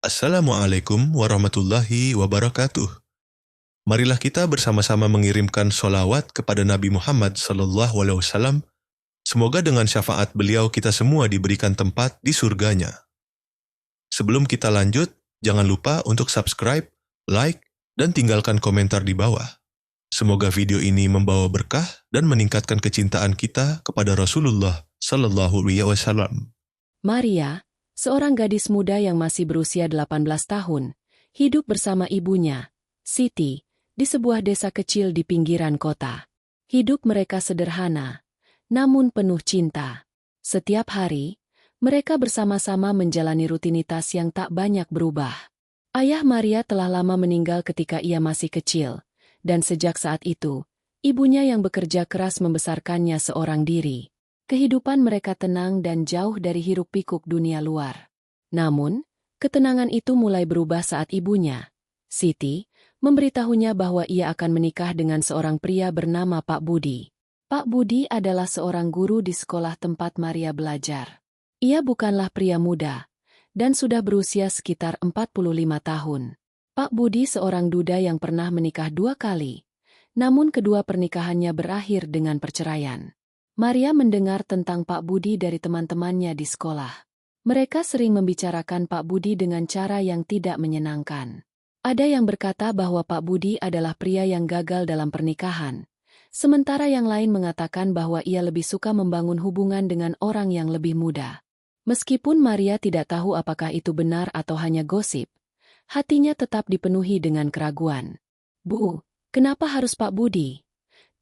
Assalamualaikum warahmatullahi wabarakatuh. Marilah kita bersama-sama mengirimkan sholawat kepada Nabi Muhammad SAW. Semoga dengan syafaat beliau kita semua diberikan tempat di surganya. Sebelum kita lanjut, jangan lupa untuk subscribe, like, dan tinggalkan komentar di bawah. Semoga video ini membawa berkah dan meningkatkan kecintaan kita kepada Rasulullah SAW. Maria, seorang gadis muda yang masih berusia 18 tahun, hidup bersama ibunya, Siti, di sebuah desa kecil di pinggiran kota. Hidup mereka sederhana, namun penuh cinta. Setiap hari, mereka bersama-sama menjalani rutinitas yang tak banyak berubah. Ayah Maria telah lama meninggal ketika ia masih kecil, dan sejak saat itu, ibunya yang bekerja keras membesarkannya seorang diri. Kehidupan mereka tenang dan jauh dari hiruk-pikuk dunia luar. Namun, ketenangan itu mulai berubah saat ibunya, Siti, memberitahunya bahwa ia akan menikah dengan seorang pria bernama Pak Budi. Pak Budi adalah seorang guru di sekolah tempat Maria belajar. Ia bukanlah pria muda, dan sudah berusia sekitar 45 tahun. Pak Budi seorang duda yang pernah menikah 2 kali, namun kedua pernikahannya berakhir dengan perceraian. Maria mendengar tentang Pak Budi dari teman-temannya di sekolah. Mereka sering membicarakan Pak Budi dengan cara yang tidak menyenangkan. Ada yang berkata bahwa Pak Budi adalah pria yang gagal dalam pernikahan, sementara yang lain mengatakan bahwa ia lebih suka membangun hubungan dengan orang yang lebih muda. Meskipun Maria tidak tahu apakah itu benar atau hanya gosip, hatinya tetap dipenuhi dengan keraguan. "Bu, kenapa harus Pak Budi?"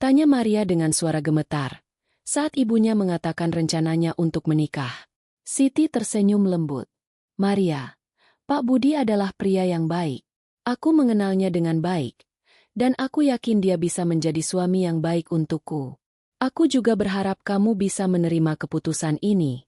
tanya Maria dengan suara gemetar, saat ibunya mengatakan rencananya untuk menikah. Siti tersenyum lembut. "Maria, Pak Budi adalah pria yang baik. Aku mengenalnya dengan baik, dan aku yakin dia bisa menjadi suami yang baik untukku. Aku juga berharap kamu bisa menerima keputusan ini."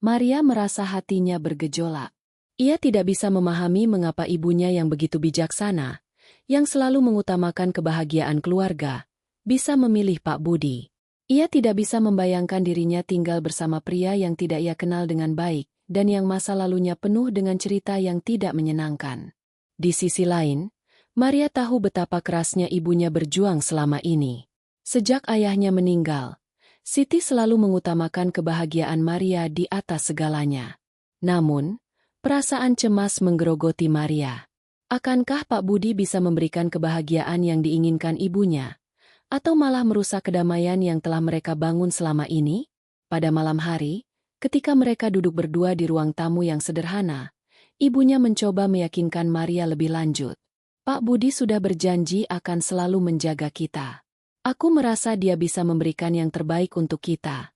Maria merasa hatinya bergejolak. Ia tidak bisa memahami mengapa ibunya yang begitu bijaksana, yang selalu mengutamakan kebahagiaan keluarga, bisa memilih Pak Budi. Ia tidak bisa membayangkan dirinya tinggal bersama pria yang tidak ia kenal dengan baik, dan yang masa lalunya penuh dengan cerita yang tidak menyenangkan. Di sisi lain, Maria tahu betapa kerasnya ibunya berjuang selama ini. Sejak ayahnya meninggal, Siti selalu mengutamakan kebahagiaan Maria di atas segalanya. Namun, perasaan cemas menggerogoti Maria. Akankah Pak Budi bisa memberikan kebahagiaan yang diinginkan ibunya? Atau malah merusak kedamaian yang telah mereka bangun selama ini? Pada malam hari, ketika mereka duduk berdua di ruang tamu yang sederhana, ibunya mencoba meyakinkan Maria lebih lanjut. "Pak Budi sudah berjanji akan selalu menjaga kita. Aku merasa dia bisa memberikan yang terbaik untuk kita,"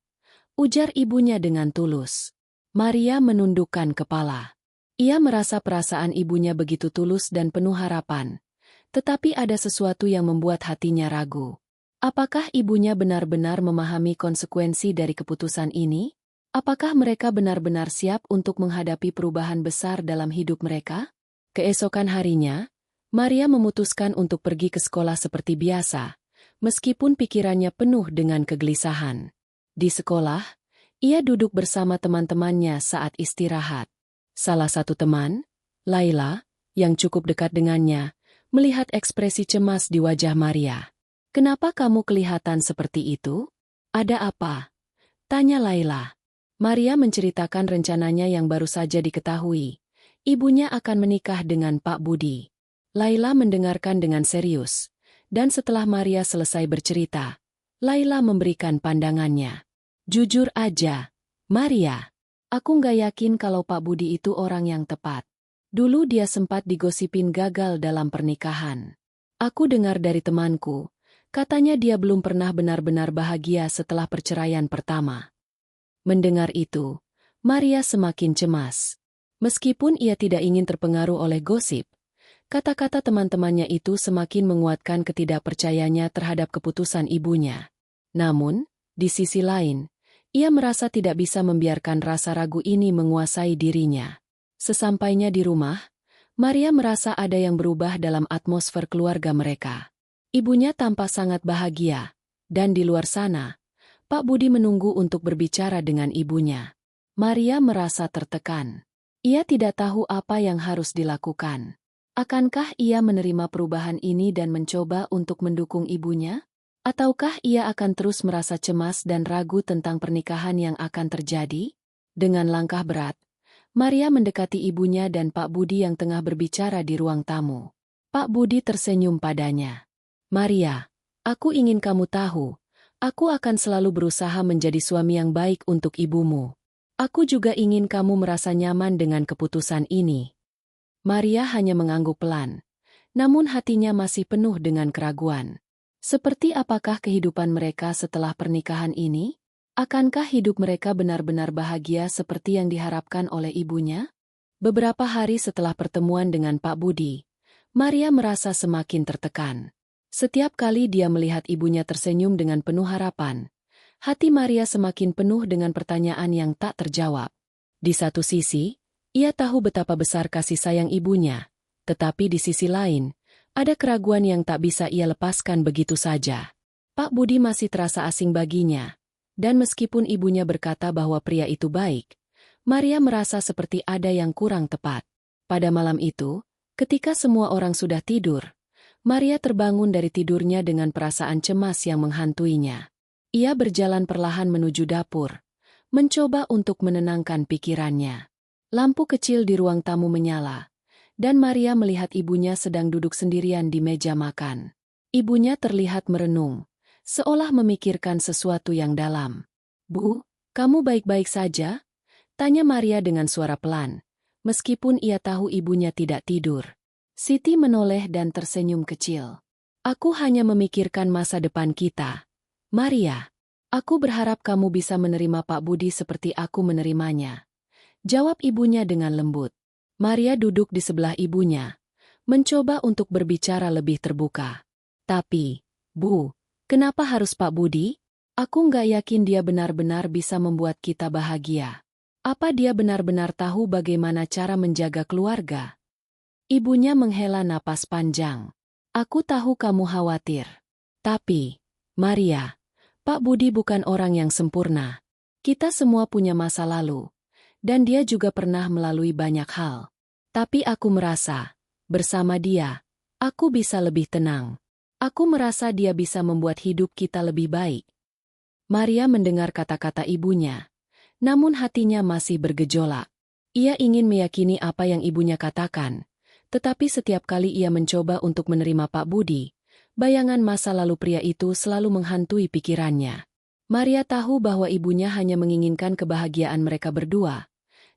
ujar ibunya dengan tulus. Maria menundukkan kepala. Ia merasa perasaan ibunya begitu tulus dan penuh harapan. Tetapi ada sesuatu yang membuat hatinya ragu. Apakah ibunya benar-benar memahami konsekuensi dari keputusan ini? Apakah mereka benar-benar siap untuk menghadapi perubahan besar dalam hidup mereka? Keesokan harinya, Maria memutuskan untuk pergi ke sekolah seperti biasa, meskipun pikirannya penuh dengan kegelisahan. Di sekolah, ia duduk bersama teman-temannya saat istirahat. Salah satu teman, Laila, yang cukup dekat dengannya, melihat ekspresi cemas di wajah Maria. "Kenapa kamu kelihatan seperti itu? Ada apa?" tanya Laila. Maria menceritakan rencananya yang baru saja diketahui. Ibunya akan menikah dengan Pak Budi. Laila mendengarkan dengan serius, dan setelah Maria selesai bercerita, Laila memberikan pandangannya. "Jujur aja, Maria, aku nggak yakin kalau Pak Budi itu orang yang tepat. Dulu dia sempat digosipin gagal dalam pernikahan. Aku dengar dari temanku, katanya dia belum pernah benar-benar bahagia setelah perceraian pertama." Mendengar itu, Maria semakin cemas. Meskipun ia tidak ingin terpengaruh oleh gosip, kata-kata teman-temannya itu semakin menguatkan ketidakpercayaannya terhadap keputusan ibunya. Namun, di sisi lain, ia merasa tidak bisa membiarkan rasa ragu ini menguasai dirinya. Sesampainya di rumah, Maria merasa ada yang berubah dalam atmosfer keluarga mereka. Ibunya tampak sangat bahagia, dan di luar sana, Pak Budi menunggu untuk berbicara dengan ibunya. Maria merasa tertekan. Ia tidak tahu apa yang harus dilakukan. Akankah ia menerima perubahan ini dan mencoba untuk mendukung ibunya? Ataukah ia akan terus merasa cemas dan ragu tentang pernikahan yang akan terjadi? Dengan langkah berat, Maria mendekati ibunya dan Pak Budi yang tengah berbicara di ruang tamu. Pak Budi tersenyum padanya. Maria, aku ingin kamu tahu, aku akan selalu berusaha menjadi suami yang baik untuk ibumu. Aku juga ingin kamu merasa nyaman dengan keputusan ini. Maria hanya mengangguk pelan, namun hatinya masih penuh dengan keraguan. Seperti apakah kehidupan mereka setelah pernikahan ini? Akankah hidup mereka benar-benar bahagia seperti yang diharapkan oleh ibunya? Beberapa hari setelah pertemuan dengan Pak Budi, Maria merasa semakin tertekan. Setiap kali dia melihat ibunya tersenyum dengan penuh harapan, hati Maria semakin penuh dengan pertanyaan yang tak terjawab. Di satu sisi, ia tahu betapa besar kasih sayang ibunya, tetapi di sisi lain, ada keraguan yang tak bisa ia lepaskan begitu saja. Pak Budi masih terasa asing baginya, dan meskipun ibunya berkata bahwa pria itu baik, Maria merasa seperti ada yang kurang tepat. Pada malam itu, ketika semua orang sudah tidur, Maria terbangun dari tidurnya dengan perasaan cemas yang menghantuinya. Ia berjalan perlahan menuju dapur, mencoba untuk menenangkan pikirannya. Lampu kecil di ruang tamu menyala, dan Maria melihat ibunya sedang duduk sendirian di meja makan. Ibunya terlihat merenung, seolah memikirkan sesuatu yang dalam. "Bu, kamu baik-baik saja?" tanya Maria dengan suara pelan, meskipun ia tahu ibunya tidak tidur. Siti menoleh dan tersenyum kecil. "Aku hanya memikirkan masa depan kita. Maria, aku berharap kamu bisa menerima Pak Budi seperti aku menerimanya," jawab ibunya dengan lembut. Maria duduk di sebelah ibunya, mencoba untuk berbicara lebih terbuka. "Tapi, Bu, kenapa harus Pak Budi? Aku nggak yakin dia benar-benar bisa membuat kita bahagia. Apa dia benar-benar tahu bagaimana cara menjaga keluarga?" Ibunya menghela napas panjang. "Aku tahu kamu khawatir. Tapi, Maria, Pak Budi bukan orang yang sempurna. Kita semua punya masa lalu, dan dia juga pernah melalui banyak hal. Tapi aku merasa, bersama dia, aku bisa lebih tenang. Aku merasa dia bisa membuat hidup kita lebih baik." Maria mendengar kata-kata ibunya, namun hatinya masih bergejolak. Ia ingin meyakini apa yang ibunya katakan, tetapi setiap kali ia mencoba untuk menerima Pak Budi, bayangan masa lalu pria itu selalu menghantui pikirannya. Maria tahu bahwa ibunya hanya menginginkan kebahagiaan mereka berdua,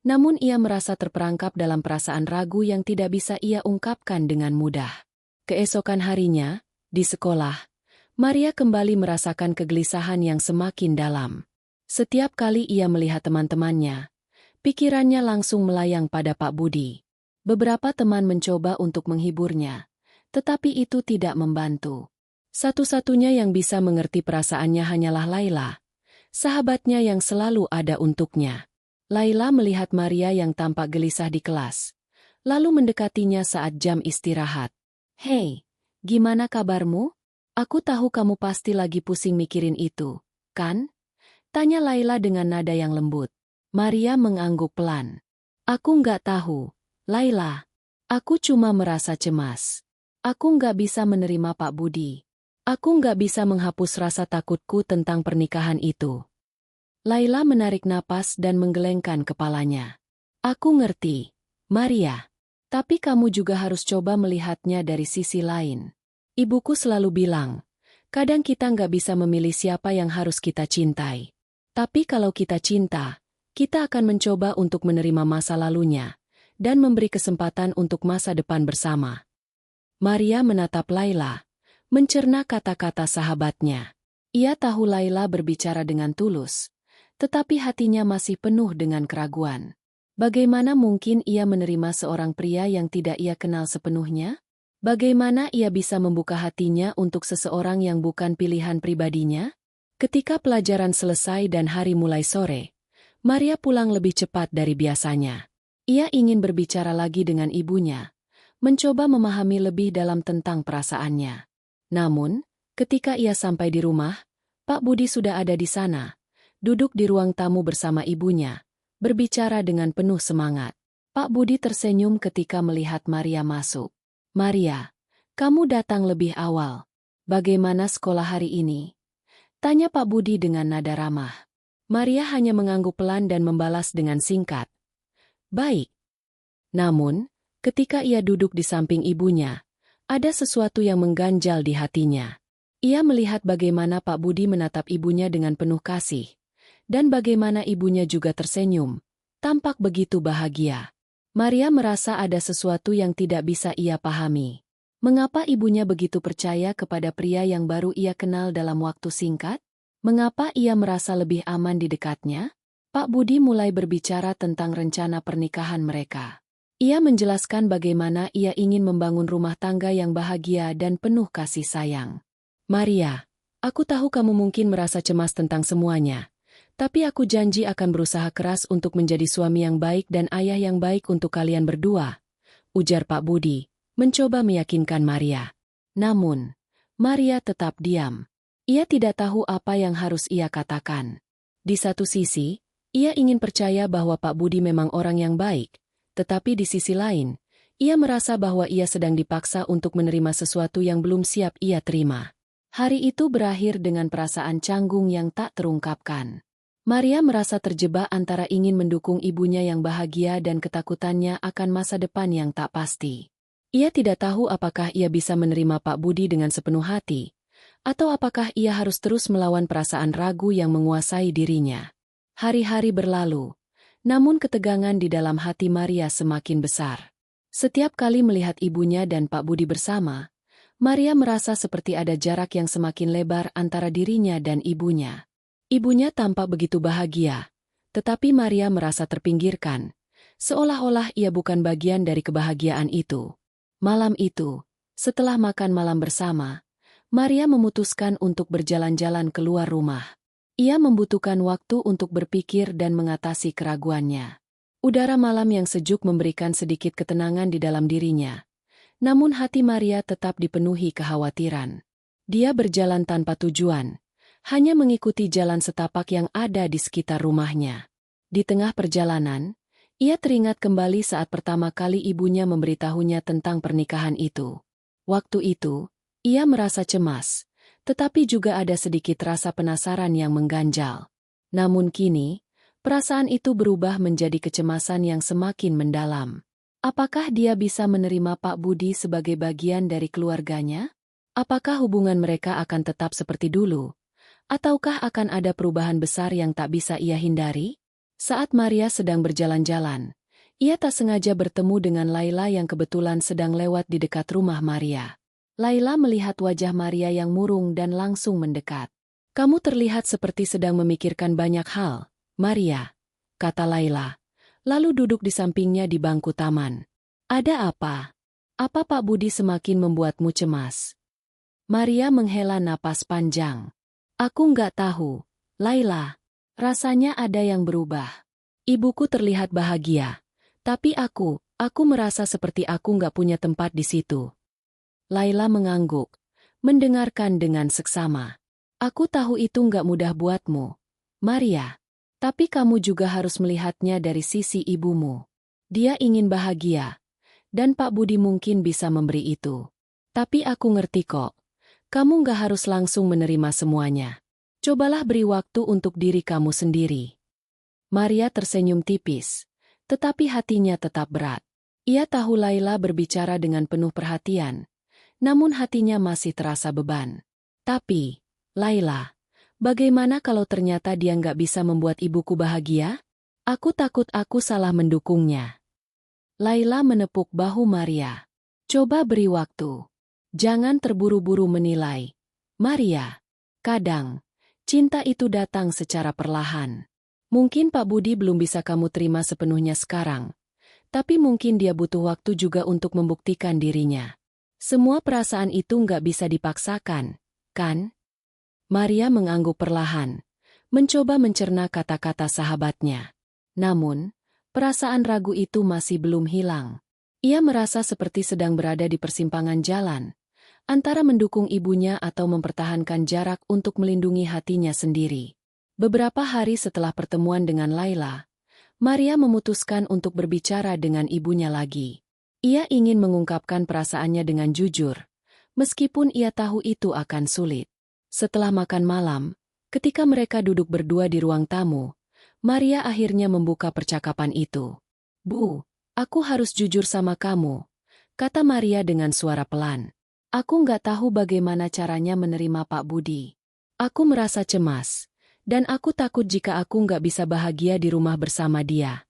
namun ia merasa terperangkap dalam perasaan ragu yang tidak bisa ia ungkapkan dengan mudah. Keesokan harinya, di sekolah, Maria kembali merasakan kegelisahan yang semakin dalam. Setiap kali ia melihat teman-temannya, pikirannya langsung melayang pada Pak Budi. Beberapa teman mencoba untuk menghiburnya, tetapi itu tidak membantu. Satu-satunya yang bisa mengerti perasaannya hanyalah Laila, sahabatnya yang selalu ada untuknya. Laila melihat Maria yang tampak gelisah di kelas, lalu mendekatinya saat jam istirahat. "Hei, gimana kabarmu? Aku tahu kamu pasti lagi pusing mikirin itu, kan?" tanya Laila dengan nada yang lembut. Maria mengangguk pelan. "Aku nggak tahu, Laila. Aku cuma merasa cemas. Aku nggak bisa menerima Pak Budi. Aku nggak bisa menghapus rasa takutku tentang pernikahan itu." Laila menarik napas dan menggelengkan kepalanya. "Aku ngerti, Maria. Tapi kamu juga harus coba melihatnya dari sisi lain. Ibuku selalu bilang, kadang kita nggak bisa memilih siapa yang harus kita cintai. Tapi kalau kita cinta, kita akan mencoba untuk menerima masa lalunya, dan memberi kesempatan untuk masa depan bersama." Maria menatap Laila, mencerna kata-kata sahabatnya. Ia tahu Laila berbicara dengan tulus, tetapi hatinya masih penuh dengan keraguan. Bagaimana mungkin ia menerima seorang pria yang tidak ia kenal sepenuhnya? Bagaimana ia bisa membuka hatinya untuk seseorang yang bukan pilihan pribadinya? Ketika pelajaran selesai dan hari mulai sore, Maria pulang lebih cepat dari biasanya. Ia ingin berbicara lagi dengan ibunya, mencoba memahami lebih dalam tentang perasaannya. Namun, ketika ia sampai di rumah, Pak Budi sudah ada di sana, duduk di ruang tamu bersama ibunya, berbicara dengan penuh semangat. Pak Budi tersenyum ketika melihat Maria masuk. "Maria, kamu datang lebih awal. Bagaimana sekolah hari ini?" tanya Pak Budi dengan nada ramah. Maria hanya mengangguk pelan dan membalas dengan singkat, "Baik." Namun, ketika ia duduk di samping ibunya, ada sesuatu yang mengganjal di hatinya. Ia melihat bagaimana Pak Budi menatap ibunya dengan penuh kasih, dan bagaimana ibunya juga tersenyum, tampak begitu bahagia. Maria merasa ada sesuatu yang tidak bisa ia pahami. Mengapa ibunya begitu percaya kepada pria yang baru ia kenal dalam waktu singkat? Mengapa ia merasa lebih aman di dekatnya? Pak Budi mulai berbicara tentang rencana pernikahan mereka. Ia menjelaskan bagaimana ia ingin membangun rumah tangga yang bahagia dan penuh kasih sayang. "Maria, aku tahu kamu mungkin merasa cemas tentang semuanya. Tapi aku janji akan berusaha keras untuk menjadi suami yang baik dan ayah yang baik untuk kalian berdua," ujar Pak Budi, mencoba meyakinkan Maria. Namun, Maria tetap diam. Ia tidak tahu apa yang harus ia katakan. Di satu sisi, ia ingin percaya bahwa Pak Budi memang orang yang baik, tetapi di sisi lain, ia merasa bahwa ia sedang dipaksa untuk menerima sesuatu yang belum siap ia terima. Hari itu berakhir dengan perasaan canggung yang tak terungkapkan. Maria merasa terjebak antara ingin mendukung ibunya yang bahagia dan ketakutannya akan masa depan yang tak pasti. Ia tidak tahu apakah ia bisa menerima Pak Budi dengan sepenuh hati, atau apakah ia harus terus melawan perasaan ragu yang menguasai dirinya. Hari-hari berlalu, namun ketegangan di dalam hati Maria semakin besar. Setiap kali melihat ibunya dan Pak Budi bersama, Maria merasa seperti ada jarak yang semakin lebar antara dirinya dan ibunya. Ibunya tampak begitu bahagia, tetapi Maria merasa terpinggirkan, seolah-olah ia bukan bagian dari kebahagiaan itu. Malam itu, setelah makan malam bersama, Maria memutuskan untuk berjalan-jalan keluar rumah. Ia membutuhkan waktu untuk berpikir dan mengatasi keraguannya. Udara malam yang sejuk memberikan sedikit ketenangan di dalam dirinya. Namun hati Maria tetap dipenuhi kekhawatiran. Dia berjalan tanpa tujuan, hanya mengikuti jalan setapak yang ada di sekitar rumahnya. Di tengah perjalanan, ia teringat kembali saat pertama kali ibunya memberitahunya tentang pernikahan itu. Waktu itu, ia merasa cemas, tetapi juga ada sedikit rasa penasaran yang mengganjal. Namun kini, perasaan itu berubah menjadi kecemasan yang semakin mendalam. Apakah dia bisa menerima Pak Budi sebagai bagian dari keluarganya? Apakah hubungan mereka akan tetap seperti dulu? Ataukah akan ada perubahan besar yang tak bisa ia hindari? Saat Maria sedang berjalan-jalan, ia tak sengaja bertemu dengan Laila yang kebetulan sedang lewat di dekat rumah Maria. Laila melihat wajah Maria yang murung dan langsung mendekat. "Kamu terlihat seperti sedang memikirkan banyak hal, Maria," kata Laila, lalu duduk di sampingnya di bangku taman. "Ada apa? Apa Pak Budi semakin membuatmu cemas?" Maria menghela napas panjang. "Aku nggak tahu, Laila. Rasanya ada yang berubah. Ibuku terlihat bahagia, tapi aku merasa seperti aku nggak punya tempat di situ." Laila mengangguk, mendengarkan dengan seksama. "Aku tahu itu nggak mudah buatmu, Maria. Tapi kamu juga harus melihatnya dari sisi ibumu. Dia ingin bahagia, dan Pak Budi mungkin bisa memberi itu. Tapi aku ngerti kok. Kamu nggak harus langsung menerima semuanya. Cobalah beri waktu untuk diri kamu sendiri." Maria tersenyum tipis, tetapi hatinya tetap berat. Ia tahu Laila berbicara dengan penuh perhatian, namun hatinya masih terasa beban. "Tapi, Laila, bagaimana kalau ternyata dia nggak bisa membuat ibuku bahagia? Aku takut aku salah mendukungnya." Laila menepuk bahu Maria. "Coba beri waktu. Jangan terburu-buru menilai, Maria. Kadang, cinta itu datang secara perlahan. Mungkin Pak Budi belum bisa kamu terima sepenuhnya sekarang, tapi mungkin dia butuh waktu juga untuk membuktikan dirinya. Semua perasaan itu nggak bisa dipaksakan, kan?" Maria mengangguk perlahan, mencoba mencerna kata-kata sahabatnya. Namun, perasaan ragu itu masih belum hilang. Ia merasa seperti sedang berada di persimpangan jalan, antara mendukung ibunya atau mempertahankan jarak untuk melindungi hatinya sendiri. Beberapa hari setelah pertemuan dengan Laila, Maria memutuskan untuk berbicara dengan ibunya lagi. Ia ingin mengungkapkan perasaannya dengan jujur, meskipun ia tahu itu akan sulit. Setelah makan malam, ketika mereka duduk berdua di ruang tamu, Maria akhirnya membuka percakapan itu. "Bu, aku harus jujur sama kamu," kata Maria dengan suara pelan. "Aku nggak tahu bagaimana caranya menerima Pak Budi. Aku merasa cemas, dan aku takut jika aku nggak bisa bahagia di rumah bersama dia."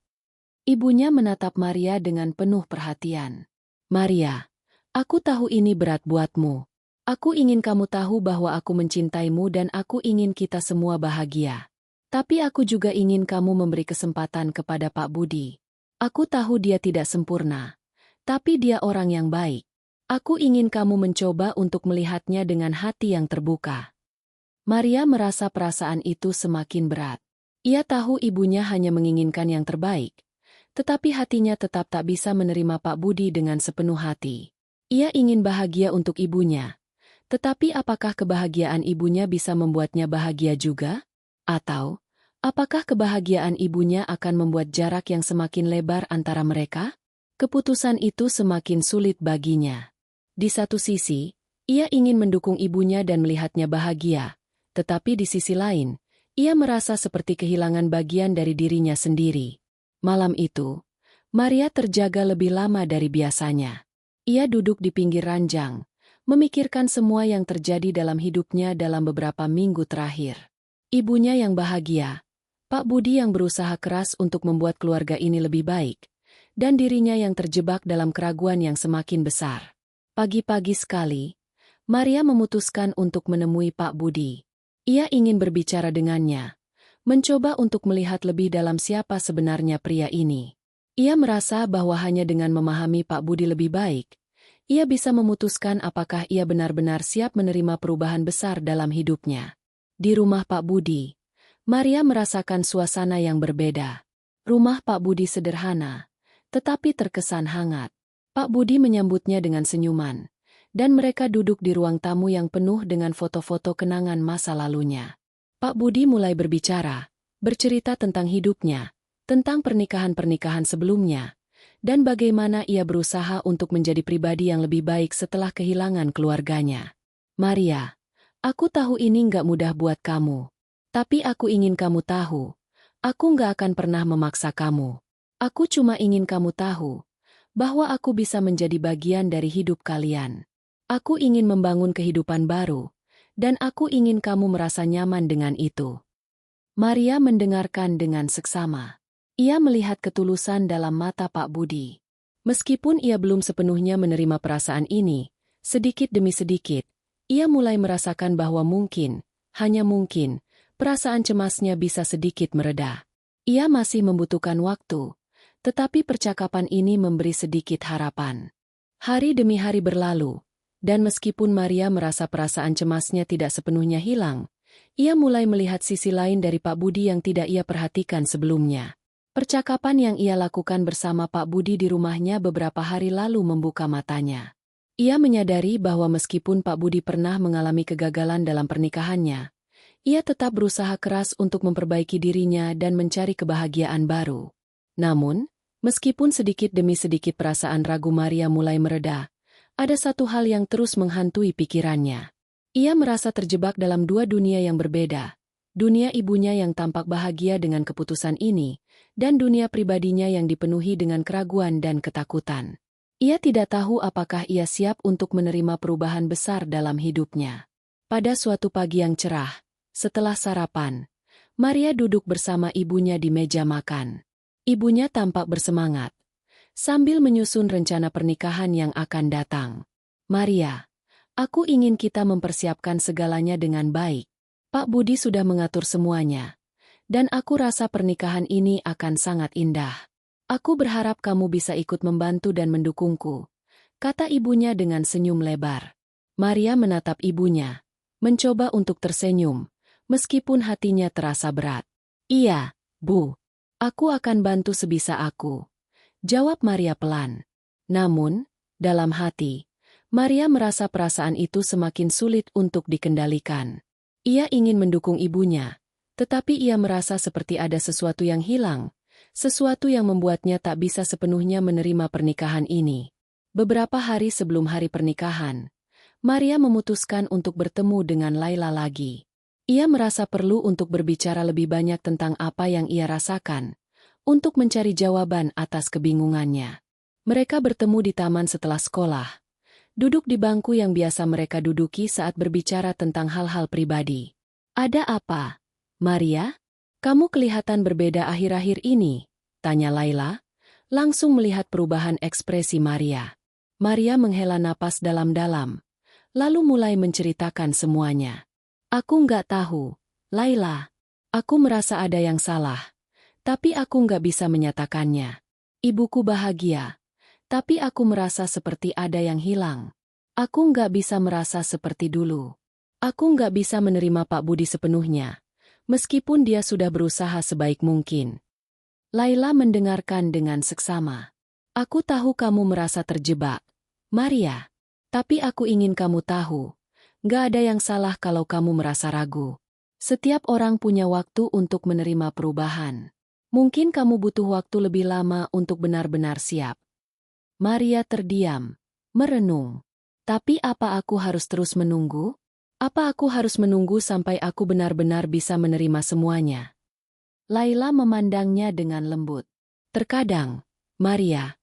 Ibunya menatap Maria dengan penuh perhatian. "Maria, aku tahu ini berat buatmu. Aku ingin kamu tahu bahwa aku mencintaimu dan aku ingin kita semua bahagia. Tapi aku juga ingin kamu memberi kesempatan kepada Pak Budi. Aku tahu dia tidak sempurna, tapi dia orang yang baik. Aku ingin kamu mencoba untuk melihatnya dengan hati yang terbuka." Maria merasa perasaan itu semakin berat. Ia tahu ibunya hanya menginginkan yang terbaik, tetapi hatinya tetap tak bisa menerima Pak Budi dengan sepenuh hati. Ia ingin bahagia untuk ibunya, tetapi apakah kebahagiaan ibunya bisa membuatnya bahagia juga? Atau, apakah kebahagiaan ibunya akan membuat jarak yang semakin lebar antara mereka? Keputusan itu semakin sulit baginya. Di satu sisi, ia ingin mendukung ibunya dan melihatnya bahagia, tetapi di sisi lain, ia merasa seperti kehilangan bagian dari dirinya sendiri. Malam itu, Maria terjaga lebih lama dari biasanya. Ia duduk di pinggir ranjang, memikirkan semua yang terjadi dalam hidupnya dalam beberapa minggu terakhir. Ibunya yang bahagia, Pak Budi yang berusaha keras untuk membuat keluarga ini lebih baik, dan dirinya yang terjebak dalam keraguan yang semakin besar. Pagi-pagi sekali, Maria memutuskan untuk menemui Pak Budi. Ia ingin berbicara dengannya, mencoba untuk melihat lebih dalam siapa sebenarnya pria ini. Ia merasa bahwa hanya dengan memahami Pak Budi lebih baik, ia bisa memutuskan apakah ia benar-benar siap menerima perubahan besar dalam hidupnya. Di rumah Pak Budi, Maria merasakan suasana yang berbeda. Rumah Pak Budi sederhana, tetapi terkesan hangat. Pak Budi menyambutnya dengan senyuman, dan mereka duduk di ruang tamu yang penuh dengan foto-foto kenangan masa lalunya. Pak Budi mulai berbicara, bercerita tentang hidupnya, tentang pernikahan-pernikahan sebelumnya, dan bagaimana ia berusaha untuk menjadi pribadi yang lebih baik setelah kehilangan keluarganya. "Maria, aku tahu ini nggak mudah buat kamu, tapi aku ingin kamu tahu, aku nggak akan pernah memaksa kamu. Aku cuma ingin kamu tahu bahwa aku bisa menjadi bagian dari hidup kalian. Aku ingin membangun kehidupan baru, dan aku ingin kamu merasa nyaman dengan itu." Maria mendengarkan dengan seksama. Ia melihat ketulusan dalam mata Pak Budi. Meskipun ia belum sepenuhnya menerima perasaan ini, sedikit demi sedikit, ia mulai merasakan bahwa mungkin, hanya mungkin, perasaan cemasnya bisa sedikit mereda. Ia masih membutuhkan waktu, tetapi percakapan ini memberi sedikit harapan. Hari demi hari berlalu, dan meskipun Maria merasa perasaan cemasnya tidak sepenuhnya hilang, ia mulai melihat sisi lain dari Pak Budi yang tidak ia perhatikan sebelumnya. Percakapan yang ia lakukan bersama Pak Budi di rumahnya beberapa hari lalu membuka matanya. Ia menyadari bahwa meskipun Pak Budi pernah mengalami kegagalan dalam pernikahannya, ia tetap berusaha keras untuk memperbaiki dirinya dan mencari kebahagiaan baru. Namun, meskipun sedikit demi sedikit perasaan ragu Maria mulai mereda, ada satu hal yang terus menghantui pikirannya. Ia merasa terjebak dalam dua dunia yang berbeda. Dunia ibunya yang tampak bahagia dengan keputusan ini, dan dunia pribadinya yang dipenuhi dengan keraguan dan ketakutan. Ia tidak tahu apakah ia siap untuk menerima perubahan besar dalam hidupnya. Pada suatu pagi yang cerah, setelah sarapan, Maria duduk bersama ibunya di meja makan. Ibunya tampak bersemangat, sambil menyusun rencana pernikahan yang akan datang. "Maria, aku ingin kita mempersiapkan segalanya dengan baik. Pak Budi sudah mengatur semuanya, dan aku rasa pernikahan ini akan sangat indah. Aku berharap kamu bisa ikut membantu dan mendukungku," kata ibunya dengan senyum lebar. Maria menatap ibunya, mencoba untuk tersenyum, meskipun hatinya terasa berat. "Iya, Bu. Aku akan bantu sebisa aku," jawab Maria pelan. Namun, dalam hati, Maria merasa perasaan itu semakin sulit untuk dikendalikan. Ia ingin mendukung ibunya, tetapi ia merasa seperti ada sesuatu yang hilang, sesuatu yang membuatnya tak bisa sepenuhnya menerima pernikahan ini. Beberapa hari sebelum hari pernikahan, Maria memutuskan untuk bertemu dengan Laila lagi. Ia merasa perlu untuk berbicara lebih banyak tentang apa yang ia rasakan, untuk mencari jawaban atas kebingungannya. Mereka bertemu di taman setelah sekolah, duduk di bangku yang biasa mereka duduki saat berbicara tentang hal-hal pribadi. "Ada apa, Maria? Kamu kelihatan berbeda akhir-akhir ini," tanya Laila, langsung melihat perubahan ekspresi Maria. Maria menghela napas dalam-dalam, lalu mulai menceritakan semuanya. "Aku nggak tahu, Laila. Aku merasa ada yang salah, tapi aku nggak bisa menyatakannya. Ibuku bahagia, tapi aku merasa seperti ada yang hilang. Aku nggak bisa merasa seperti dulu. Aku nggak bisa menerima Pak Budi sepenuhnya, meskipun dia sudah berusaha sebaik mungkin." Laila mendengarkan dengan seksama. "Aku tahu kamu merasa terjebak, Maria. Tapi aku ingin kamu tahu, nggak ada yang salah kalau kamu merasa ragu. Setiap orang punya waktu untuk menerima perubahan. Mungkin kamu butuh waktu lebih lama untuk benar-benar siap." Maria terdiam, merenung. "Tapi apa aku harus terus menunggu? Apa aku harus menunggu sampai aku benar-benar bisa menerima semuanya?" Laila memandangnya dengan lembut. "Terkadang, Maria,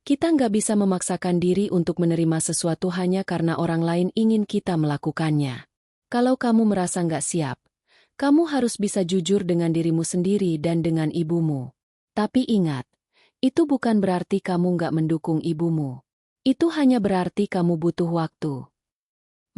kita nggak bisa memaksakan diri untuk menerima sesuatu hanya karena orang lain ingin kita melakukannya. Kalau kamu merasa nggak siap, kamu harus bisa jujur dengan dirimu sendiri dan dengan ibumu. Tapi ingat, itu bukan berarti kamu nggak mendukung ibumu. Itu hanya berarti kamu butuh waktu."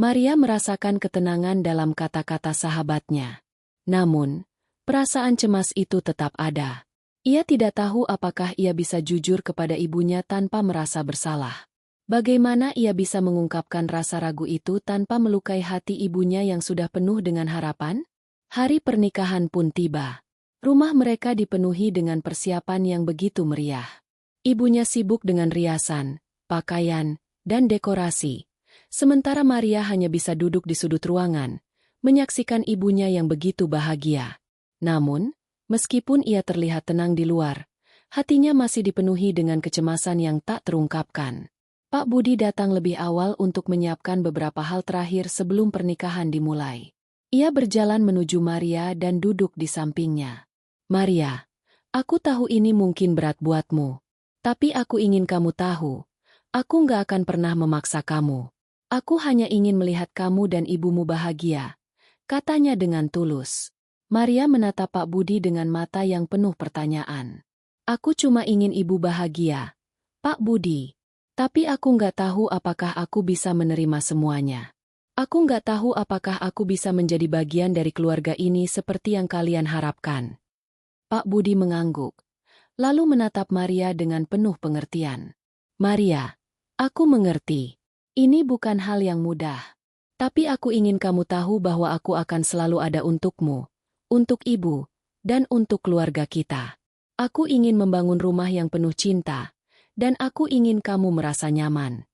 Maria merasakan ketenangan dalam kata-kata sahabatnya. Namun, perasaan cemas itu tetap ada. Ia tidak tahu apakah ia bisa jujur kepada ibunya tanpa merasa bersalah. Bagaimana ia bisa mengungkapkan rasa ragu itu tanpa melukai hati ibunya yang sudah penuh dengan harapan? Hari pernikahan pun tiba. Rumah mereka dipenuhi dengan persiapan yang begitu meriah. Ibunya sibuk dengan riasan, pakaian, dan dekorasi. Sementara Maria hanya bisa duduk di sudut ruangan, menyaksikan ibunya yang begitu bahagia. Namun, meskipun ia terlihat tenang di luar, hatinya masih dipenuhi dengan kecemasan yang tak terungkapkan. Pak Budi datang lebih awal untuk menyiapkan beberapa hal terakhir sebelum pernikahan dimulai. Ia berjalan menuju Maria dan duduk di sampingnya. "Maria, aku tahu ini mungkin berat buatmu. Tapi aku ingin kamu tahu, aku nggak akan pernah memaksa kamu. Aku hanya ingin melihat kamu dan ibumu bahagia," katanya dengan tulus. Maria menatap Pak Budi dengan mata yang penuh pertanyaan. "Aku cuma ingin ibu bahagia, Pak Budi. Tapi aku nggak tahu apakah aku bisa menerima semuanya. Aku nggak tahu apakah aku bisa menjadi bagian dari keluarga ini seperti yang kalian harapkan." Pak Budi mengangguk, lalu menatap Maria dengan penuh pengertian. "Maria, aku mengerti. Ini bukan hal yang mudah. Tapi aku ingin kamu tahu bahwa aku akan selalu ada untukmu, untuk ibu, dan untuk keluarga kita. Aku ingin membangun rumah yang penuh cinta, dan aku ingin kamu merasa nyaman."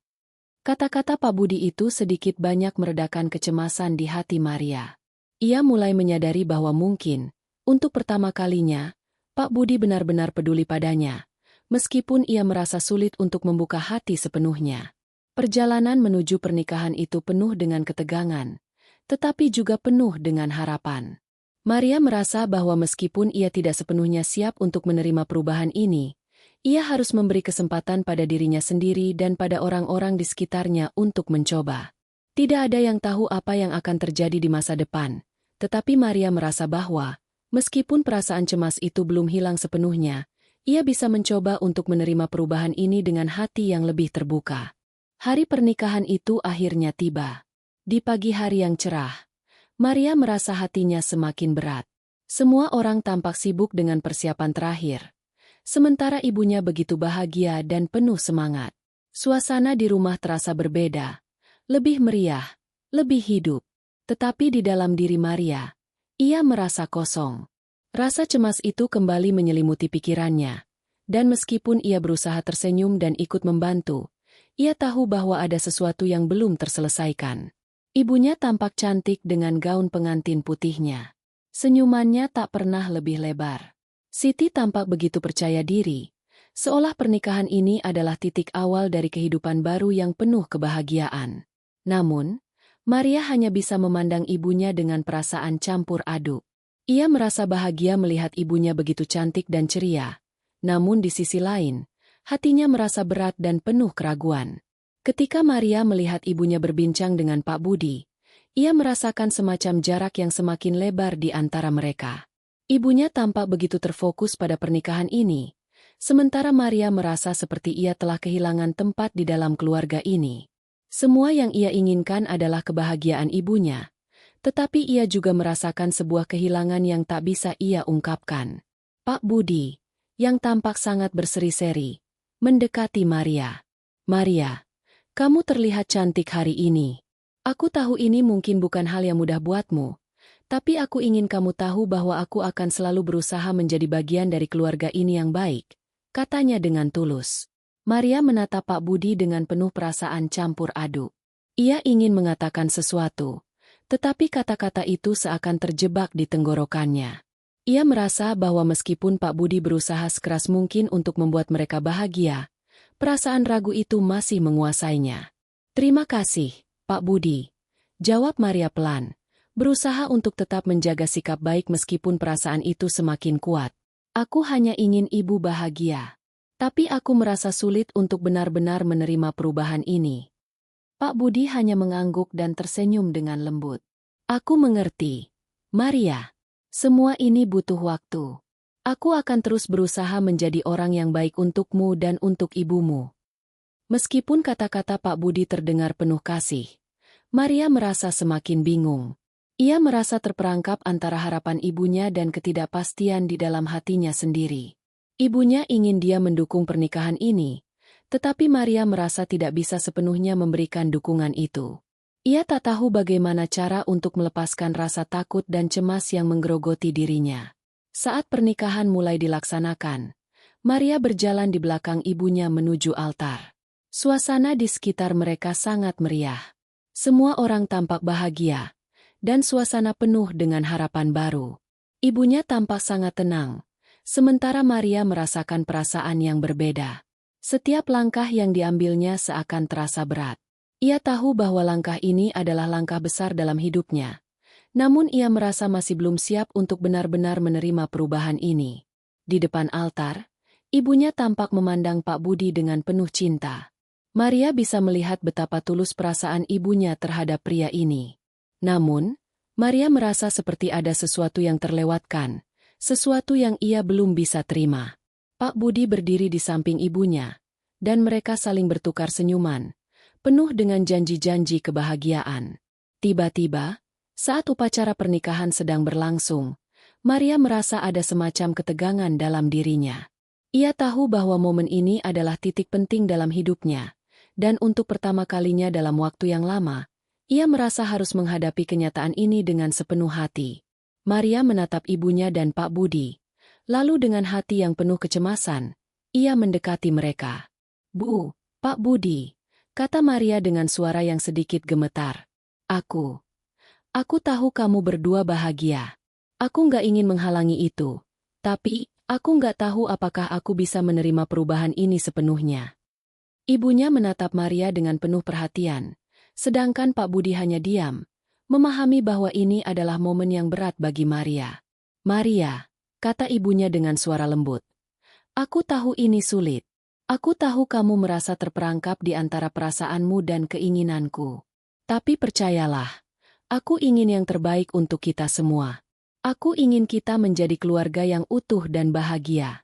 Kata-kata Pak Budi itu sedikit banyak meredakan kecemasan di hati Maria. Ia mulai menyadari bahwa mungkin, untuk pertama kalinya, Pak Budi benar-benar peduli padanya, meskipun ia merasa sulit untuk membuka hati sepenuhnya. Perjalanan menuju pernikahan itu penuh dengan ketegangan, tetapi juga penuh dengan harapan. Maria merasa bahwa meskipun ia tidak sepenuhnya siap untuk menerima perubahan ini, ia harus memberi kesempatan pada dirinya sendiri dan pada orang-orang di sekitarnya untuk mencoba. Tidak ada yang tahu apa yang akan terjadi di masa depan, tetapi Maria merasa bahwa, meskipun perasaan cemas itu belum hilang sepenuhnya, ia bisa mencoba untuk menerima perubahan ini dengan hati yang lebih terbuka. Hari pernikahan itu akhirnya tiba. Di pagi hari yang cerah, Maria merasa hatinya semakin berat. Semua orang tampak sibuk dengan persiapan terakhir. Sementara ibunya begitu bahagia dan penuh semangat. Suasana di rumah terasa berbeda, lebih meriah, lebih hidup. Tetapi di dalam diri Maria, ia merasa kosong. Rasa cemas itu kembali menyelimuti pikirannya. Dan meskipun ia berusaha tersenyum dan ikut membantu, ia tahu bahwa ada sesuatu yang belum terselesaikan. Ibunya tampak cantik dengan gaun pengantin putihnya. Senyumannya tak pernah lebih lebar. Siti tampak begitu percaya diri, seolah pernikahan ini adalah titik awal dari kehidupan baru yang penuh kebahagiaan. Namun, Maria hanya bisa memandang ibunya dengan perasaan campur aduk. Ia merasa bahagia melihat ibunya begitu cantik dan ceria. Namun di sisi lain, hatinya merasa berat dan penuh keraguan. Ketika Maria melihat ibunya berbincang dengan Pak Budi, ia merasakan semacam jarak yang semakin lebar di antara mereka. Ibunya tampak begitu terfokus pada pernikahan ini, sementara Maria merasa seperti ia telah kehilangan tempat di dalam keluarga ini. Semua yang ia inginkan adalah kebahagiaan ibunya, tetapi ia juga merasakan sebuah kehilangan yang tak bisa ia ungkapkan. Pak Budi, yang tampak sangat berseri-seri, mendekati Maria. Maria, kamu terlihat cantik hari ini. Aku tahu ini mungkin bukan hal yang mudah buatmu, tapi aku ingin kamu tahu bahwa aku akan selalu berusaha menjadi bagian dari keluarga ini yang baik, katanya dengan tulus. Maria menatap Pak Budi dengan penuh perasaan campur aduk. Ia ingin mengatakan sesuatu, tetapi kata-kata itu seakan terjebak di tenggorokannya. Ia merasa bahwa meskipun Pak Budi berusaha sekeras mungkin untuk membuat mereka bahagia, perasaan ragu itu masih menguasainya. Terima kasih, Pak Budi, jawab Maria pelan, berusaha untuk tetap menjaga sikap baik meskipun perasaan itu semakin kuat. Aku hanya ingin ibu bahagia. Tapi aku merasa sulit untuk benar-benar menerima perubahan ini. Pak Budi hanya mengangguk dan tersenyum dengan lembut. Aku mengerti, Maria. Semua ini butuh waktu. Aku akan terus berusaha menjadi orang yang baik untukmu dan untuk ibumu. Meskipun kata-kata Pak Budi terdengar penuh kasih, Maria merasa semakin bingung. Ia merasa terperangkap antara harapan ibunya dan ketidakpastian di dalam hatinya sendiri. Ibunya ingin dia mendukung pernikahan ini, tetapi Maria merasa tidak bisa sepenuhnya memberikan dukungan itu. Ia tak tahu bagaimana cara untuk melepaskan rasa takut dan cemas yang menggerogoti dirinya. Saat pernikahan mulai dilaksanakan, Maria berjalan di belakang ibunya menuju altar. Suasana di sekitar mereka sangat meriah. Semua orang tampak bahagia, dan suasana penuh dengan harapan baru. Ibunya tampak sangat tenang, sementara Maria merasakan perasaan yang berbeda. Setiap langkah yang diambilnya seakan terasa berat. Ia tahu bahwa langkah ini adalah langkah besar dalam hidupnya. Namun ia merasa masih belum siap untuk benar-benar menerima perubahan ini. Di depan altar, ibunya tampak memandang Pak Budi dengan penuh cinta. Maria bisa melihat betapa tulus perasaan ibunya terhadap pria ini. Namun, Maria merasa seperti ada sesuatu yang terlewatkan, sesuatu yang ia belum bisa terima. Pak Budi berdiri di samping ibunya, dan mereka saling bertukar senyuman, penuh dengan janji-janji kebahagiaan. Tiba-tiba, saat upacara pernikahan sedang berlangsung, Maria merasa ada semacam ketegangan dalam dirinya. Ia tahu bahwa momen ini adalah titik penting dalam hidupnya, dan untuk pertama kalinya dalam waktu yang lama, ia merasa harus menghadapi kenyataan ini dengan sepenuh hati. Maria menatap ibunya dan Pak Budi. Lalu dengan hati yang penuh kecemasan, ia mendekati mereka. Bu, Pak Budi, kata Maria dengan suara yang sedikit gemetar. Aku tahu kamu berdua bahagia. Aku nggak ingin menghalangi itu. Tapi, aku nggak tahu apakah aku bisa menerima perubahan ini sepenuhnya. Ibunya menatap Maria dengan penuh perhatian. Sedangkan Pak Budi hanya diam, memahami bahwa ini adalah momen yang berat bagi Maria. Maria, kata ibunya dengan suara lembut. Aku tahu ini sulit. Aku tahu kamu merasa terperangkap di antara perasaanmu dan keinginanku. Tapi percayalah, aku ingin yang terbaik untuk kita semua. Aku ingin kita menjadi keluarga yang utuh dan bahagia.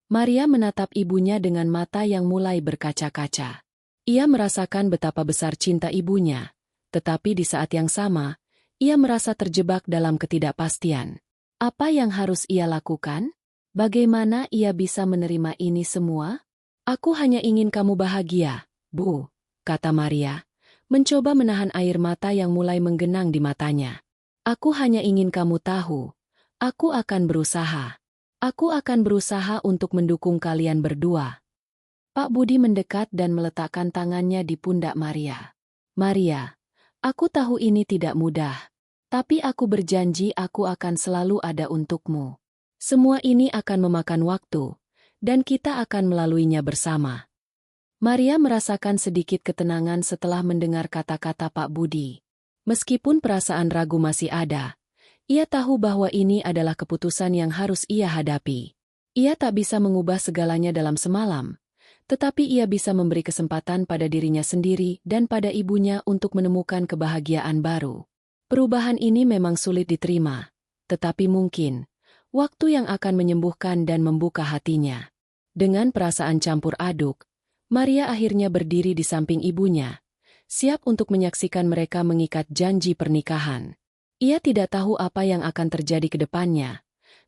Maria menatap ibunya dengan mata yang mulai berkaca-kaca. Ia merasakan betapa besar cinta ibunya, tetapi di saat yang sama, ia merasa terjebak dalam ketidakpastian. Apa yang harus ia lakukan? Bagaimana ia bisa menerima ini semua? Aku hanya ingin kamu bahagia, Bu, kata Maria, mencoba menahan air mata yang mulai menggenang di matanya. Aku hanya ingin kamu tahu, aku akan berusaha. Aku akan berusaha untuk mendukung kalian berdua. Pak Budi mendekat dan meletakkan tangannya di pundak Maria. Maria, aku tahu ini tidak mudah, tapi aku berjanji aku akan selalu ada untukmu. Semua ini akan memakan waktu, dan kita akan melaluinya bersama. Maria merasakan sedikit ketenangan setelah mendengar kata-kata Pak Budi. Meskipun perasaan ragu masih ada, ia tahu bahwa ini adalah keputusan yang harus ia hadapi. Ia tak bisa mengubah segalanya dalam semalam, tetapi ia bisa memberi kesempatan pada dirinya sendiri dan pada ibunya untuk menemukan kebahagiaan baru. Perubahan ini memang sulit diterima, tetapi mungkin waktu yang akan menyembuhkan dan membuka hatinya. Dengan perasaan campur aduk, Maria akhirnya berdiri di samping ibunya, siap untuk menyaksikan mereka mengikat janji pernikahan. Ia tidak tahu apa yang akan terjadi ke depannya,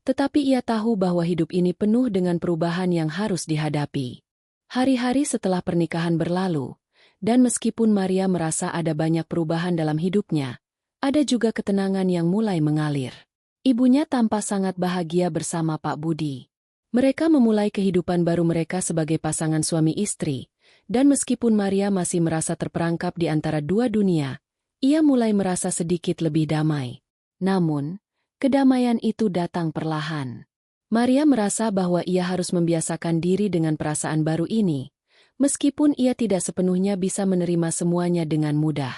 tetapi ia tahu bahwa hidup ini penuh dengan perubahan yang harus dihadapi. Hari-hari setelah pernikahan berlalu, dan meskipun Maria merasa ada banyak perubahan dalam hidupnya, ada juga ketenangan yang mulai mengalir. Ibunya tampak sangat bahagia bersama Pak Budi. Mereka memulai kehidupan baru mereka sebagai pasangan suami istri, dan meskipun Maria masih merasa terperangkap di antara dua dunia, ia mulai merasa sedikit lebih damai. Namun, kedamaian itu datang perlahan. Maria merasa bahwa ia harus membiasakan diri dengan perasaan baru ini, meskipun ia tidak sepenuhnya bisa menerima semuanya dengan mudah.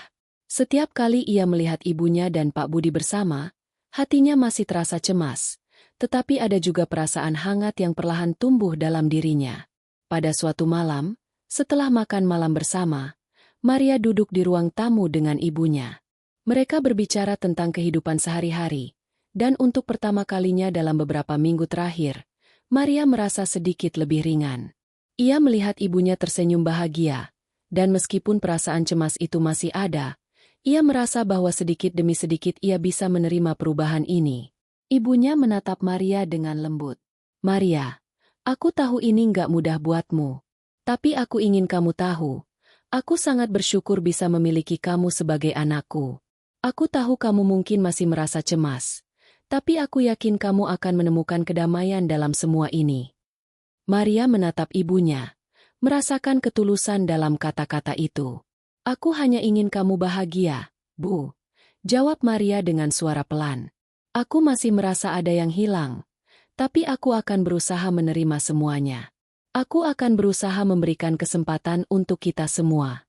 Setiap kali ia melihat ibunya dan Pak Budi bersama, hatinya masih terasa cemas, tetapi ada juga perasaan hangat yang perlahan tumbuh dalam dirinya. Pada suatu malam, setelah makan malam bersama, Maria duduk di ruang tamu dengan ibunya. Mereka berbicara tentang kehidupan sehari-hari, dan untuk pertama kalinya dalam beberapa minggu terakhir, Maria merasa sedikit lebih ringan. Ia melihat ibunya tersenyum bahagia, dan meskipun perasaan cemas itu masih ada, ia merasa bahwa sedikit demi sedikit ia bisa menerima perubahan ini. Ibunya menatap Maria dengan lembut. Maria, aku tahu ini nggak mudah buatmu. Tapi aku ingin kamu tahu, aku sangat bersyukur bisa memiliki kamu sebagai anakku. Aku tahu kamu mungkin masih merasa cemas, tapi aku yakin kamu akan menemukan kedamaian dalam semua ini. Maria menatap ibunya, merasakan ketulusan dalam kata-kata itu. Aku hanya ingin kamu bahagia, Bu, jawab Maria dengan suara pelan. Aku masih merasa ada yang hilang, tapi aku akan berusaha menerima semuanya. Aku akan berusaha memberikan kesempatan untuk kita semua.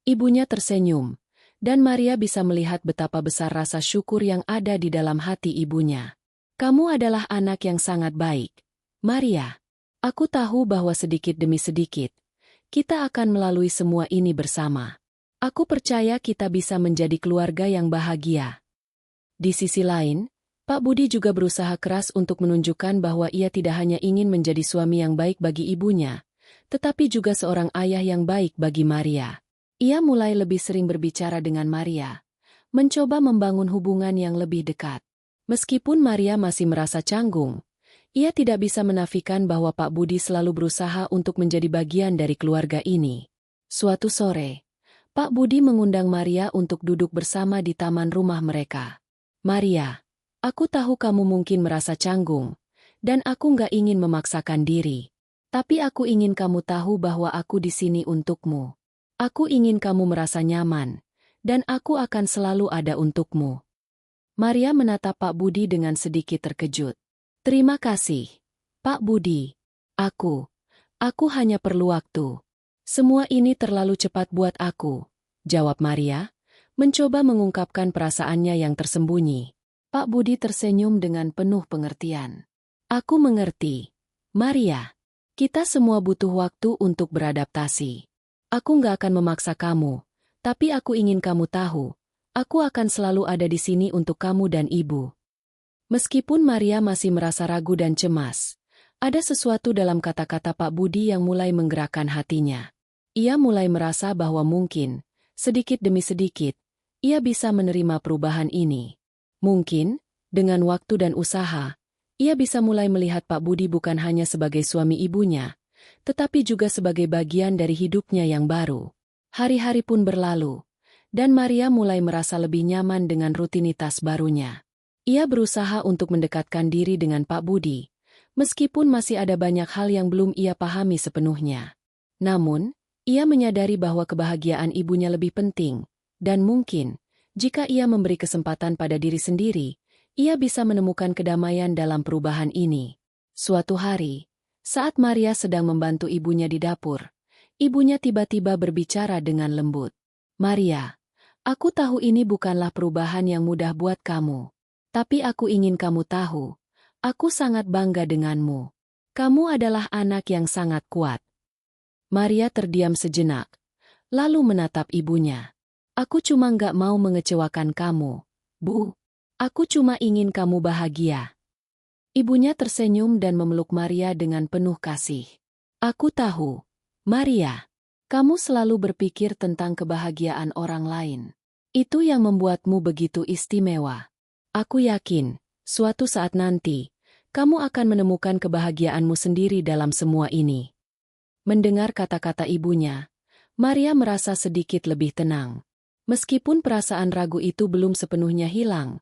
Ibunya tersenyum, dan Maria bisa melihat betapa besar rasa syukur yang ada di dalam hati ibunya. Kamu adalah anak yang sangat baik, Maria. Aku tahu bahwa sedikit demi sedikit, kita akan melalui semua ini bersama. Aku percaya kita bisa menjadi keluarga yang bahagia. Di sisi lain, Pak Budi juga berusaha keras untuk menunjukkan bahwa ia tidak hanya ingin menjadi suami yang baik bagi ibunya, tetapi juga seorang ayah yang baik bagi Maria. Ia mulai lebih sering berbicara dengan Maria, mencoba membangun hubungan yang lebih dekat. Meskipun Maria masih merasa canggung, ia tidak bisa menafikan bahwa Pak Budi selalu berusaha untuk menjadi bagian dari keluarga ini. Suatu sore, Pak Budi mengundang Maria untuk duduk bersama di taman rumah mereka. Maria, aku tahu kamu mungkin merasa canggung, dan aku nggak ingin memaksakan diri. Tapi aku ingin kamu tahu bahwa aku di sini untukmu. Aku ingin kamu merasa nyaman, dan aku akan selalu ada untukmu. Maria menatap Pak Budi dengan sedikit terkejut. Terima kasih, Pak Budi. Aku hanya perlu waktu. Semua ini terlalu cepat buat aku, jawab Maria, mencoba mengungkapkan perasaannya yang tersembunyi. Pak Budi tersenyum dengan penuh pengertian. Aku mengerti, Maria. Kita semua butuh waktu untuk beradaptasi. Aku nggak akan memaksa kamu, tapi aku ingin kamu tahu, aku akan selalu ada di sini untuk kamu dan ibu. Meskipun Maria masih merasa ragu dan cemas, ada sesuatu dalam kata-kata Pak Budi yang mulai menggerakkan hatinya. Ia mulai merasa bahwa mungkin, sedikit demi sedikit, ia bisa menerima perubahan ini. Mungkin, dengan waktu dan usaha, ia bisa mulai melihat Pak Budi bukan hanya sebagai suami ibunya, tetapi juga sebagai bagian dari hidupnya yang baru. Hari-hari pun berlalu, dan Maria mulai merasa lebih nyaman dengan rutinitas barunya. Ia berusaha untuk mendekatkan diri dengan Pak Budi, meskipun masih ada banyak hal yang belum ia pahami sepenuhnya. Namun, ia menyadari bahwa kebahagiaan ibunya lebih penting, dan mungkin, jika ia memberi kesempatan pada diri sendiri, ia bisa menemukan kedamaian dalam perubahan ini. Suatu hari, saat Maria sedang membantu ibunya di dapur, ibunya tiba-tiba berbicara dengan lembut. "Maria, aku tahu ini bukanlah perubahan yang mudah buat kamu. Tapi aku ingin kamu tahu, aku sangat bangga denganmu. Kamu adalah anak yang sangat kuat." Maria terdiam sejenak, lalu menatap ibunya. "Aku cuma nggak mau mengecewakan kamu, Bu. Aku cuma ingin kamu bahagia." Ibunya tersenyum dan memeluk Maria dengan penuh kasih. "Aku tahu, Maria. Kamu selalu berpikir tentang kebahagiaan orang lain. Itu yang membuatmu begitu istimewa. Aku yakin, suatu saat nanti, kamu akan menemukan kebahagiaanmu sendiri dalam semua ini." Mendengar kata-kata ibunya, Maria merasa sedikit lebih tenang. Meskipun perasaan ragu itu belum sepenuhnya hilang,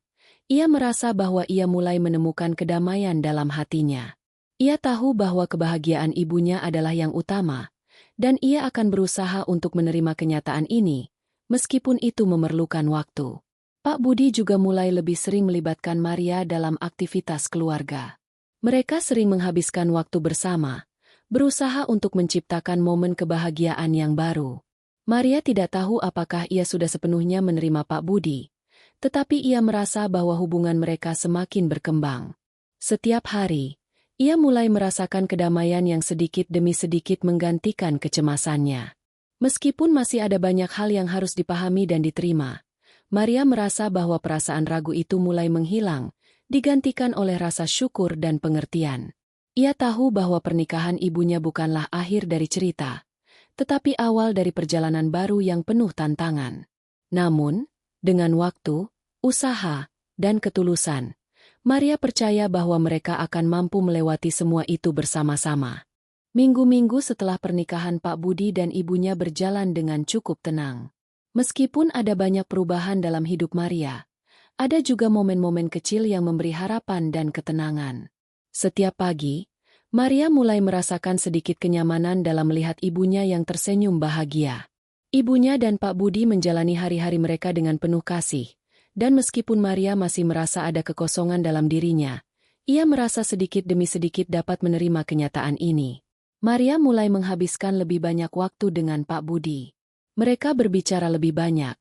ia merasa bahwa ia mulai menemukan kedamaian dalam hatinya. Ia tahu bahwa kebahagiaan ibunya adalah yang utama, dan ia akan berusaha untuk menerima kenyataan ini, meskipun itu memerlukan waktu. Pak Budi juga mulai lebih sering melibatkan Maria dalam aktivitas keluarga. Mereka sering menghabiskan waktu bersama, berusaha untuk menciptakan momen kebahagiaan yang baru. Maria tidak tahu apakah ia sudah sepenuhnya menerima Pak Budi, tetapi ia merasa bahwa hubungan mereka semakin berkembang. Setiap hari, ia mulai merasakan kedamaian yang sedikit demi sedikit menggantikan kecemasannya. Meskipun masih ada banyak hal yang harus dipahami dan diterima, Maria merasa bahwa perasaan ragu itu mulai menghilang, digantikan oleh rasa syukur dan pengertian. Ia tahu bahwa pernikahan ibunya bukanlah akhir dari cerita, tetapi awal dari perjalanan baru yang penuh tantangan. Namun, dengan waktu, usaha, dan ketulusan, Maria percaya bahwa mereka akan mampu melewati semua itu bersama-sama. Minggu-minggu setelah pernikahan Pak Budi dan ibunya berjalan dengan cukup tenang. Meskipun ada banyak perubahan dalam hidup Maria, ada juga momen-momen kecil yang memberi harapan dan ketenangan. Setiap pagi, Maria mulai merasakan sedikit kenyamanan dalam melihat ibunya yang tersenyum bahagia. Ibunya dan Pak Budi menjalani hari-hari mereka dengan penuh kasih, dan meskipun Maria masih merasa ada kekosongan dalam dirinya, ia merasa sedikit demi sedikit dapat menerima kenyataan ini. Maria mulai menghabiskan lebih banyak waktu dengan Pak Budi. Mereka berbicara lebih banyak,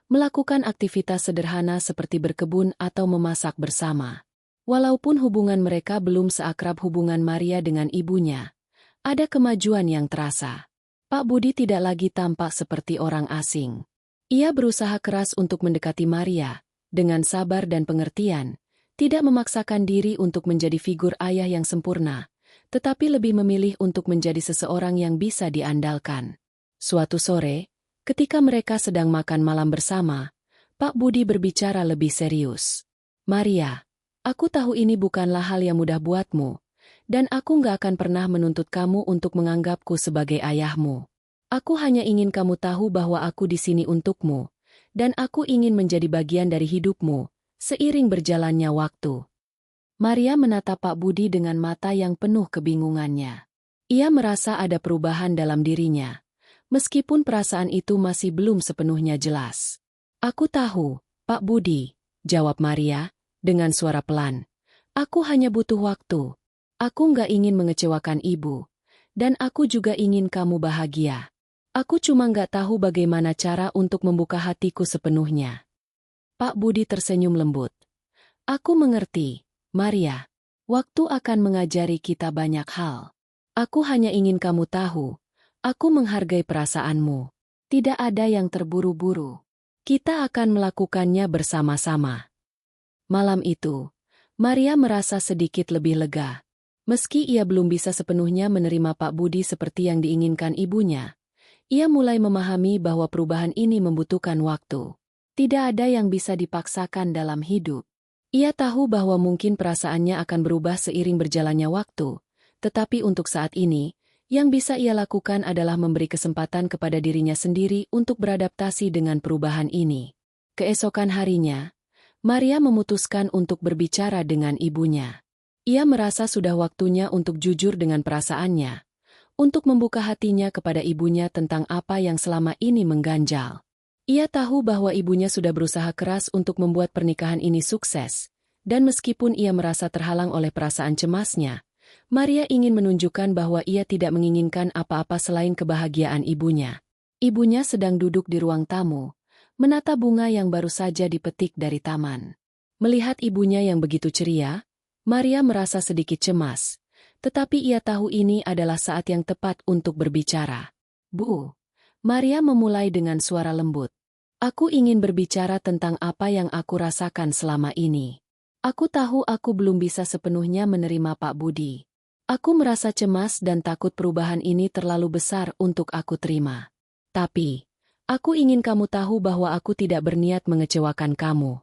melakukan aktivitas sederhana seperti berkebun atau memasak bersama. Walaupun hubungan mereka belum seakrab hubungan Maria dengan ibunya, ada kemajuan yang terasa. Pak Budi tidak lagi tampak seperti orang asing. Ia berusaha keras untuk mendekati Maria, dengan sabar dan pengertian, tidak memaksakan diri untuk menjadi figur ayah yang sempurna, tetapi lebih memilih untuk menjadi seseorang yang bisa diandalkan. Suatu sore, ketika mereka sedang makan malam bersama, Pak Budi berbicara lebih serius. "Maria, aku tahu ini bukanlah hal yang mudah buatmu, dan aku nggak akan pernah menuntut kamu untuk menganggapku sebagai ayahmu. Aku hanya ingin kamu tahu bahwa aku di sini untukmu, dan aku ingin menjadi bagian dari hidupmu, seiring berjalannya waktu." Maria menatap Pak Budi dengan mata yang penuh kebingungannya. Ia merasa ada perubahan dalam dirinya, meskipun perasaan itu masih belum sepenuhnya jelas. "Aku tahu, Pak Budi," jawab Maria, dengan suara pelan. "Aku hanya butuh waktu. Aku nggak ingin mengecewakan ibu, dan aku juga ingin kamu bahagia. Aku cuma nggak tahu bagaimana cara untuk membuka hatiku sepenuhnya." Pak Budi tersenyum lembut. "Aku mengerti, Maria. Waktu akan mengajari kita banyak hal. Aku hanya ingin kamu tahu, aku menghargai perasaanmu. Tidak ada yang terburu-buru. Kita akan melakukannya bersama-sama." Malam itu, Maria merasa sedikit lebih lega. Meski ia belum bisa sepenuhnya menerima Pak Budi seperti yang diinginkan ibunya, ia mulai memahami bahwa perubahan ini membutuhkan waktu. Tidak ada yang bisa dipaksakan dalam hidup. Ia tahu bahwa mungkin perasaannya akan berubah seiring berjalannya waktu, tetapi untuk saat ini, yang bisa ia lakukan adalah memberi kesempatan kepada dirinya sendiri untuk beradaptasi dengan perubahan ini. Keesokan harinya, Maria memutuskan untuk berbicara dengan ibunya. Ia merasa sudah waktunya untuk jujur dengan perasaannya, untuk membuka hatinya kepada ibunya tentang apa yang selama ini mengganjal. Ia tahu bahwa ibunya sudah berusaha keras untuk membuat pernikahan ini sukses, Dan meskipun ia merasa terhalang oleh perasaan cemasnya, Maria ingin menunjukkan bahwa ia tidak menginginkan apa-apa selain kebahagiaan ibunya. Ibunya sedang duduk di ruang tamu, menata bunga yang baru saja dipetik dari taman. Melihat ibunya yang begitu ceria, Maria merasa sedikit cemas, tetapi ia tahu ini adalah saat yang tepat untuk berbicara. "Bu," Maria memulai dengan suara lembut. "Aku ingin berbicara tentang apa yang aku rasakan selama ini. Aku tahu aku belum bisa sepenuhnya menerima Pak Budi. Aku merasa cemas dan takut perubahan ini terlalu besar untuk aku terima. Tapi, aku ingin kamu tahu bahwa aku tidak berniat mengecewakan kamu."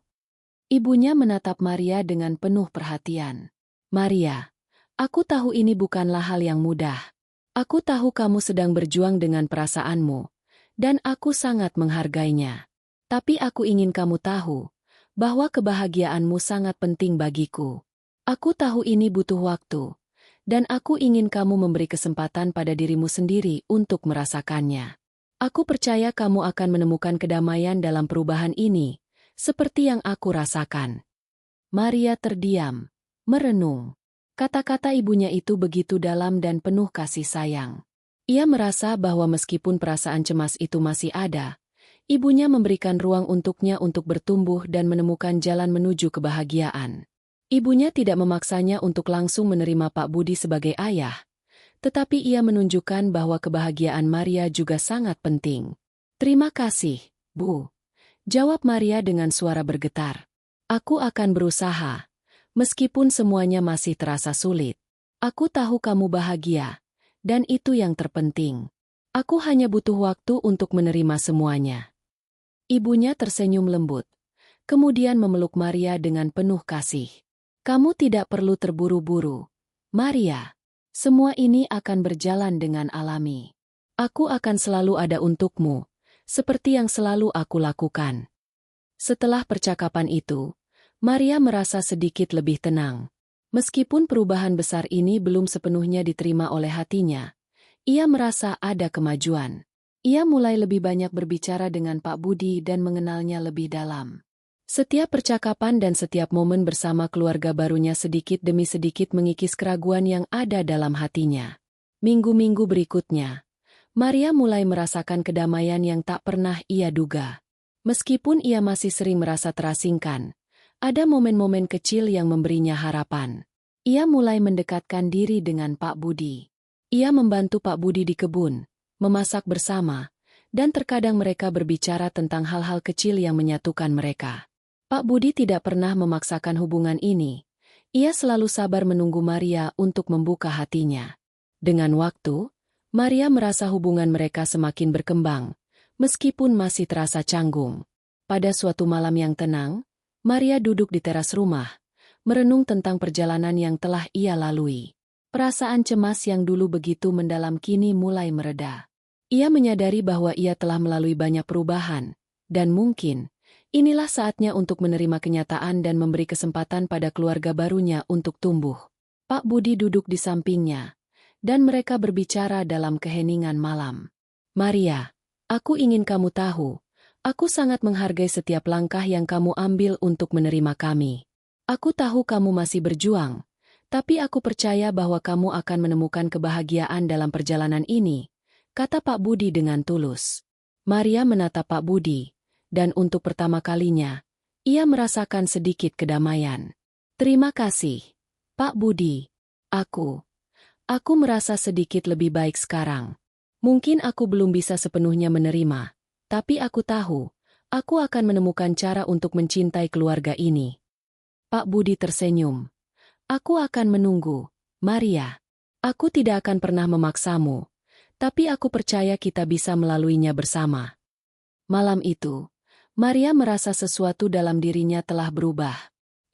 Ibunya menatap Maria dengan penuh perhatian. "Maria, aku tahu ini bukanlah hal yang mudah. Aku tahu kamu sedang berjuang dengan perasaanmu, dan aku sangat menghargainya. Tapi aku ingin kamu tahu bahwa kebahagiaanmu sangat penting bagiku. Aku tahu ini butuh waktu, dan aku ingin kamu memberi kesempatan pada dirimu sendiri untuk merasakannya. Aku percaya kamu akan menemukan kedamaian dalam perubahan ini, seperti yang aku rasakan." Maria terdiam, merenung. Kata-kata ibunya itu begitu dalam dan penuh kasih sayang. Ia merasa bahwa meskipun perasaan cemas itu masih ada, ibunya memberikan ruang untuknya untuk bertumbuh dan menemukan jalan menuju kebahagiaan. Ibunya tidak memaksanya untuk langsung menerima Pak Budi sebagai ayah, tetapi ia menunjukkan bahwa kebahagiaan Maria juga sangat penting. "Terima kasih, Bu," jawab Maria dengan suara bergetar. "Aku akan berusaha, meskipun semuanya masih terasa sulit. Aku tahu kamu bahagia, dan itu yang terpenting. Aku hanya butuh waktu untuk menerima semuanya." Ibunya tersenyum lembut, kemudian memeluk Maria dengan penuh kasih. "Kamu tidak perlu terburu-buru, Maria. Semua ini akan berjalan dengan alami. Aku akan selalu ada untukmu, seperti yang selalu aku lakukan." Setelah percakapan itu, Maria merasa sedikit lebih tenang. Meskipun perubahan besar ini belum sepenuhnya diterima oleh hatinya, ia merasa ada kemajuan. Ia mulai lebih banyak berbicara dengan Pak Budi dan mengenalnya lebih dalam. Setiap percakapan dan setiap momen bersama keluarga barunya sedikit demi sedikit mengikis keraguan yang ada dalam hatinya. Minggu-minggu berikutnya, Maria mulai merasakan kedamaian yang tak pernah ia duga. Meskipun ia masih sering merasa terasingkan, ada momen-momen kecil yang memberinya harapan. Ia mulai mendekatkan diri dengan Pak Budi. Ia membantu Pak Budi di kebun, memasak bersama, dan terkadang mereka berbicara tentang hal-hal kecil yang menyatukan mereka. Pak Budi tidak pernah memaksakan hubungan ini. Ia selalu sabar menunggu Maria untuk membuka hatinya. Dengan waktu, Maria merasa hubungan mereka semakin berkembang, meskipun masih terasa canggung. Pada suatu malam yang tenang, Maria duduk di teras rumah, merenung tentang perjalanan yang telah ia lalui. Perasaan cemas yang dulu begitu mendalam kini mulai mereda. Ia menyadari bahwa ia telah melalui banyak perubahan, dan mungkin inilah saatnya untuk menerima kenyataan dan memberi kesempatan pada keluarga barunya untuk tumbuh. Pak Budi duduk di sampingnya, dan mereka berbicara dalam keheningan malam. "Maria, aku ingin kamu tahu, aku sangat menghargai setiap langkah yang kamu ambil untuk menerima kami. Aku tahu kamu masih berjuang, tapi aku percaya bahwa kamu akan menemukan kebahagiaan dalam perjalanan ini," kata Pak Budi dengan tulus. Maria menatap Pak Budi, dan untuk pertama kalinya, ia merasakan sedikit kedamaian. "Terima kasih, Pak Budi. Aku merasa sedikit lebih baik sekarang. Mungkin aku belum bisa sepenuhnya menerima, tapi aku tahu, aku akan menemukan cara untuk mencintai keluarga ini." Pak Budi tersenyum. "Aku akan menunggu, Maria. Aku tidak akan pernah memaksamu, tapi aku percaya kita bisa melaluinya bersama." Malam itu, Maria merasa sesuatu dalam dirinya telah berubah.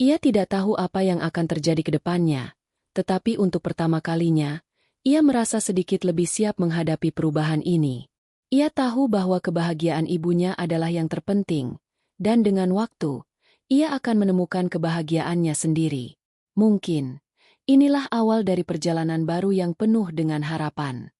Ia tidak tahu apa yang akan terjadi ke depannya, tetapi untuk pertama kalinya, ia merasa sedikit lebih siap menghadapi perubahan ini. Ia tahu bahwa kebahagiaan ibunya adalah yang terpenting, dan dengan waktu, ia akan menemukan kebahagiaannya sendiri. Mungkin, inilah awal dari perjalanan baru yang penuh dengan harapan.